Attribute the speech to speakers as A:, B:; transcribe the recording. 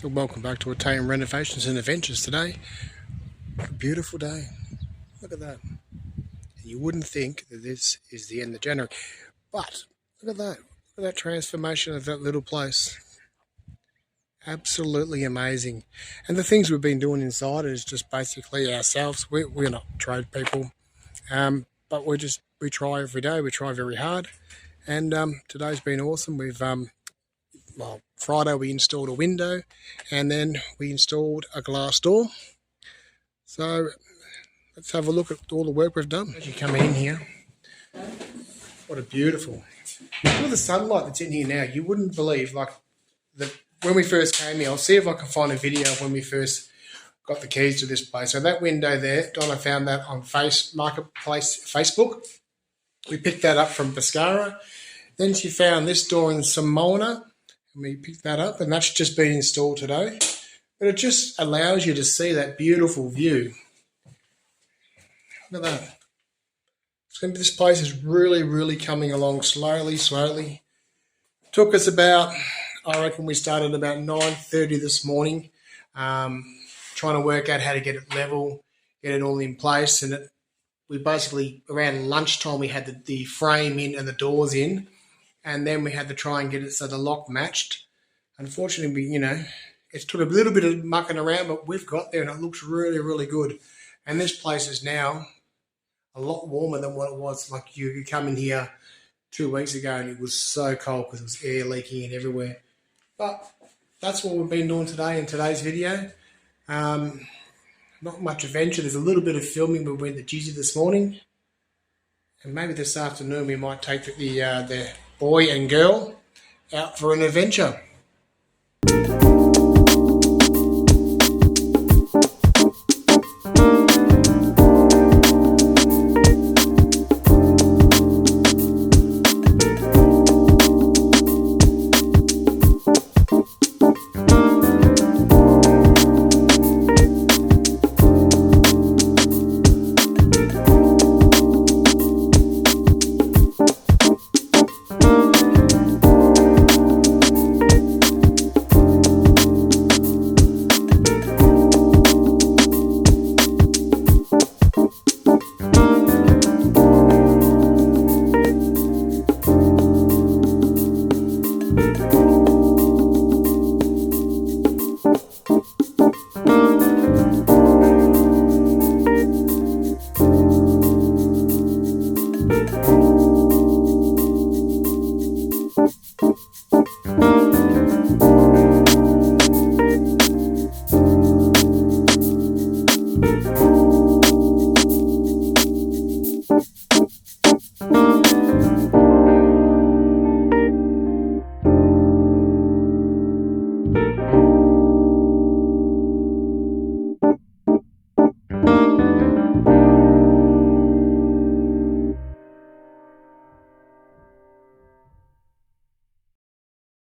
A: So welcome back to Italian Renovations and Adventures today. What a beautiful day. Look at that. You wouldn't think that this is the end of January. But look at that. Look at that transformation of that little place. Absolutely amazing. And the things we've been doing inside is just basically ourselves. We're not trade people. But we try every day. We try very hard. And today's been awesome. Well, Friday we installed a window and then we installed a glass door. So let's have a look at all the work we've done. As you come in here, what a beautiful, look at the sunlight that's in here now. You wouldn't believe, like, when we first came here, I'll see if I can find a video of when we first got the keys to this place. So that window there, Donna found that on Marketplace Facebook. We picked that up from Pescara. Then she found this door in Simona. And we picked that up, and that's just been installed today. But it just allows you to see that beautiful view. Look at that. This place is really, really coming along slowly. Took us about, I reckon we started about 9:30 this morning, trying to work out how to get it level, get it all in place. And we basically, around lunchtime, we had the frame in and the doors in. And then we had to try and get it so the lock matched. Unfortunately, it took a little bit of mucking around, but we've got there and it looks really, really good. And this place is now a lot warmer than what it was. Like you come in here 2 weeks ago and it was so cold because it was air leaking and everywhere. But that's what we've been doing today in today's video. Not much adventure. There's a little bit of filming. We went to Gissi this morning. And maybe this afternoon we might take the boy and girl out for an adventure.